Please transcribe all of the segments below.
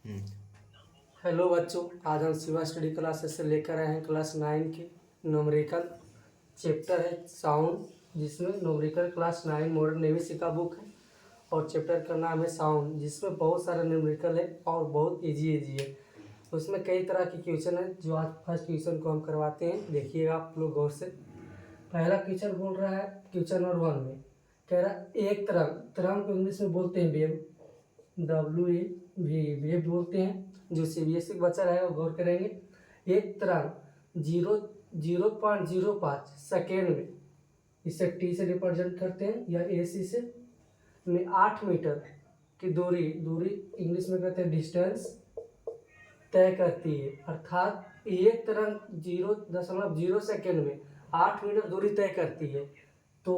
हम्म। Hello बच्चों, आज हम शिवा स्टडी क्लासेस से लेकर आए हैं क्लास 9 की न्यूमेरिकल चैप्टर है साउंड, जिसमें न्यूमेरिकल क्लास 9 मॉडर्न नेवी का बुक है और चैप्टर का नाम है साउंड, जिसमें बहुत सारा न्यूमेरिकल है और बहुत इजी है। उसमें कई तरह के क्वेश्चन है जो आज फर्स्ट क्वेश्चन को हम करवाते हैं। देखिएगा आप लोग गौर से। पहला क्वेश्चन बोल रहा है क्वेश्चन नंबर 1 में कह रहा है एक तरंग को इंग्लिश में बोलते हैं वेव, वेव बोलते हैं। जो सीबीएसई का बच्चा रहेगा गौर करेंगे। एक तरंग 0.05 सेकेंड में, इसे टी से रिप्रेजेंट करते हैं या एसी से, में 8 मीटर की दूरी इंग्लिश में कहते हैं डिस्टेंस तय करती है। अर्थात एक तरंग 0.0 सेकेंड में 8 मीटर दूरी तय करती है। तो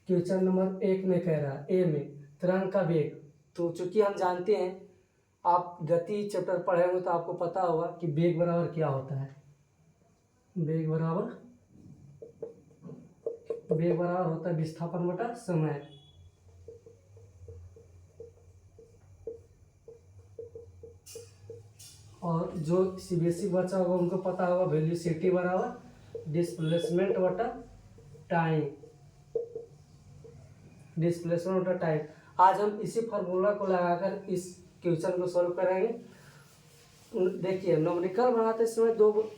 क्वेश्चन नंबर 1 में कह रहा है ए में तरंग का वेग। तो चूंकि हम जानते हैं, आप गति चैप्टर पढ़े होंगे तो आपको पता होगा कि वेग बराबर क्या होता है। वेग बराबर होता है विस्थापन बटा समय। और जो सीबीएसई बच्चा होगा उनको पता होगा वेलोसिटी बराबर डिस्प्लेसमेंट बटा टाइम। आज हम इसी फार्मूला को लगाकर इस क्वेश्चन को सॉल्व करेंगे। देखिए, न्यूमेरिकल बनाते समय दो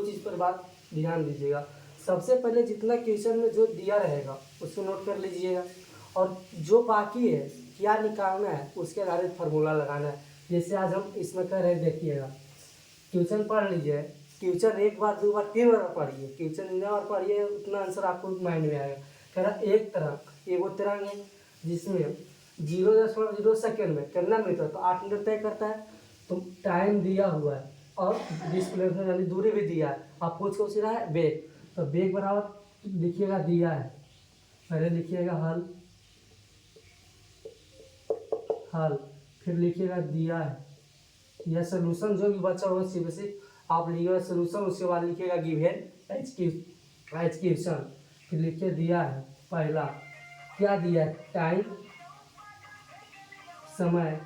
चीज़ पर बात ध्यान दीजिएगा। सबसे पहले जितना क्वेश्चन में जो दिया रहेगा उसको नोट कर लीजिएगा, और जो बाकी है क्या निकालना है उसके आधारित फार्मूला लगाना है। जैसे आज हम इसमें कर रहे, देखिएगा क्वेश्चन पढ़ लीजिए। क्वेश्चन एक बार, दो बार, 3 बार पढ़िए। क्वेश्चन जितना बार पढ़िए उतना आंसर आपको माइंड में आएगा। कह रहा एक तरंग है जिसमें 0.0 सेकेंड में कितना मीटर, तो 8 मीटर तय करता है। तो टाइम दिया हुआ है और डिस्प्लेसमेंट यानी दूरी भी दिया है। आप पूछ को रहा है वेग, तो वेग बराबर लिखिएगा दिया है, पहले लिखिएगा हल, फिर लिखिएगा दिया है। यह सोल्यूशन जो भी बचा होगा सीबीएसई आप लिखिएगा सोल्यूशन, उसके बाद लिखिएगा गिवन क्वेश्चन, फिर लिखिए दिया है। पहला क्या दिया है, टाइम समय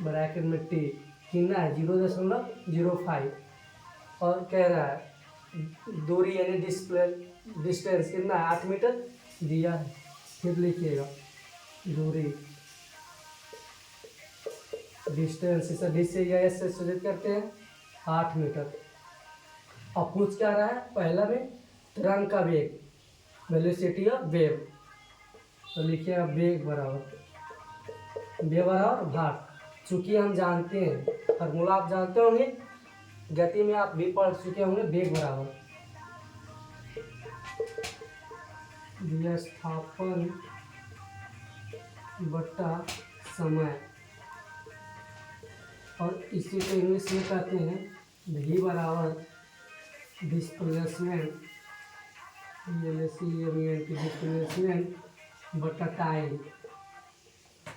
ब्रैकेट में टी कितना है 0.05, और कह रहा है दूरी यानी डिस्टेंस कितना है 8 मीटर दिया है। फिर लिखिएगा दूरी डिस्टेंस, इसे डी से या एस से सूचित करते हैं 8 मीटर। अब पूछ क्या रहा है, पहला में तरंग का वेग, वेलोसिटी ऑफ वेव, तो लिखिएगा वेग बराबर भार। चूंकि हम जानते हैं फार्मूला आप जानते होंगे, गति में आप भी पढ़ चुके होंगे, वेग बराबर विस्थापन बटा समय, और इसी को इंग्लिश में कहते हैं v बराबर डिस्प्लेसमेंट बटा टाइम।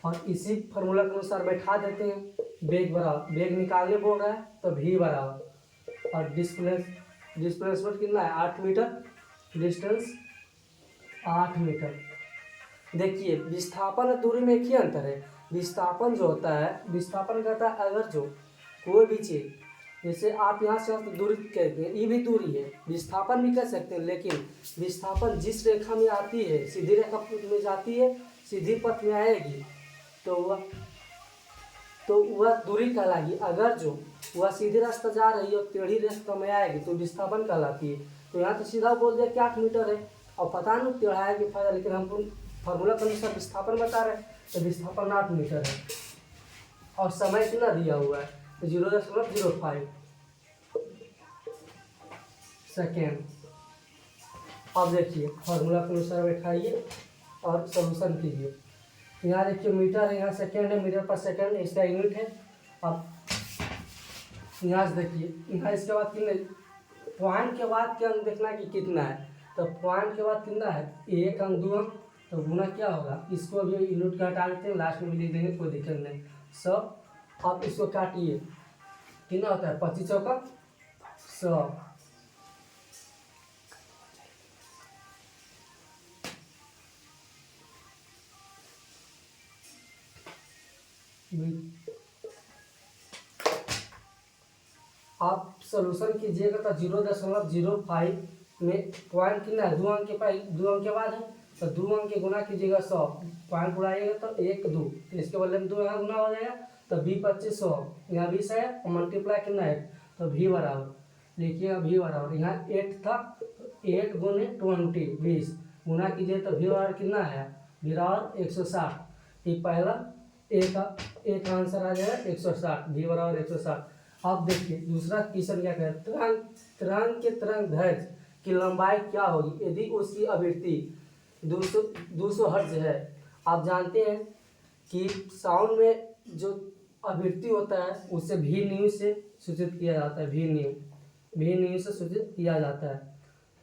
और इसी फार्मूला के अनुसार बैठा देते हैं वेग बराबर, वेग निकालने बोल रहा है तो v बराबर, और डिस्प्लेसमेंट कितना है 8 मीटर, डिस्टेंस 8 मीटर। देखिए विस्थापन और दूरी में एक ही अंतर है। विस्थापन जो होता है, विस्थापन कहता है अगर जो कोई भी चीज, जैसे आप यहाँ से दूरी कहते हैं, ये भी दूरी है, विस्थापन भी कह सकते हैं। लेकिन विस्थापन जिस रेखा में आती है, सीधी रेखा में जाती है, सीधी पथ में आएगी, तो वह दूरी कहलाएगी। अगर जो वह सीधे रास्ता जा रही है और टेढ़ी रास्ता में आएगी तो विस्थापन कहलाती है। तो यहाँ तो सीधा बोल दिया कि 8 मीटर है, और पता नहीं टेढ़ा है कि फायदा, लेकिन हम फार्मूला के अनुसार विस्थापन बता रहे हैं, तो विस्थापन 8 मीटर है। और समय कितना दिया हुआ है, 0.05 सेकेंड। अब देखिए फार्मूला के अनुसार बैठाइए और सोल्यूशन कीजिए। यहाँ देखिए मीटर है, यहाँ सेकेंड है, मीटर पर सेकेंड इसका यूनिट है। अब यहाँ से देखिए, यहाँ इसके बाद कितने पॉइंट के बाद क्या अंक देखना है कि कितना है, तो पॉइंट के बाद कितना है 1 अंक 2 अंक, तो गुना क्या होगा, इसको अभी यूनिट का हटा देते हैं, लास्ट में भी लिख देंगे, कोई दिक्कत नहीं सब। आप इसको काटिए, कितना होता है 25 चौका 100। बी। आप सोल्यूशन कीजिएगा तो 0.05 में पॉइंट कितना है, 2 अंक के बाद है, तो 2 अंक के गुना कीजिएगा 100, पॉइंट उड़ाइएगा तो 1 2, तो इसके बदले में 2 यहाँ गुना हो जाएगा, तो 20 25 100, यहाँ 20 है और मल्टीप्लाई कितना है, तो v बराबर लिखिएगा, v बराबर यहाँ 8 था, तो 8 गुने 20 20 गुना कीजिए तो v बराबर कितना है, v बराबर 160। ये पहला एक आंसर आ जाएगा 160, v बराबर 160। अब देखिए दूसरा क्वेश्चन क्या कह रहा है, तरंग के तरंग दैर्ध्य की लंबाई क्या होगी यदि उसकी आवृत्ति 200 हर्ट्ज है। आप जानते हैं कि साउंड में जो आवृत्ति होता है उसे भी न्यू से सूचित किया जाता है, भी न्यू से सूचित किया जाता है।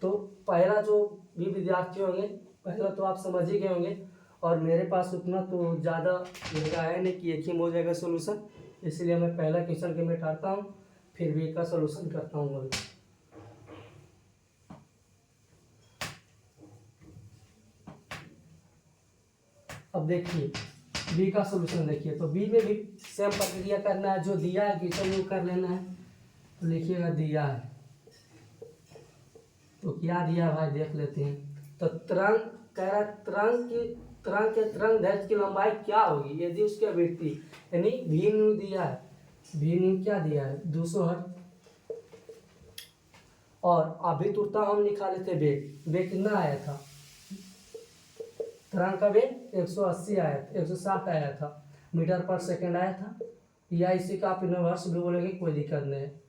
तो पहला जो भी विद्यार्थी होंगे पहला तो आप समझ ही गए होंगे, और मेरे पास उतना तो ज़्यादा जगह है नहीं कि एक ही में हो जाएगा सोल्यूशन, इसलिए मैं पहला क्वेश्चन के मिटाता हूँ, फिर बी का सोल्यूशन करता हूँ अभी। अब देखिए बी का सोल्यूशन देखिए, तो बी में भी सेम प्रक्रिया करना है, जो दिया है क्वेश्चन वो कर लेना है। तो लिखिएगा दिया है, तो क्या दिया भाई देख लेते हैं। तो तरंग कह रहा है तरंग के तरंग दैर्ध्य की लंबाई क्या होगी यदि उसकी आवृत्ति, यानी भी न्यू दिया है, भी न्यू क्या दिया है 200 हर्ट्ज, और अभी तुरंत हम निकाले थे वेग कितना आया था, तरंग का वेग 180 आया था, 160 आया था मीटर पर सेकंड आया था, या इसी का आप इनवर्स भी बोलेंगे कोई दिक्कत नहीं है।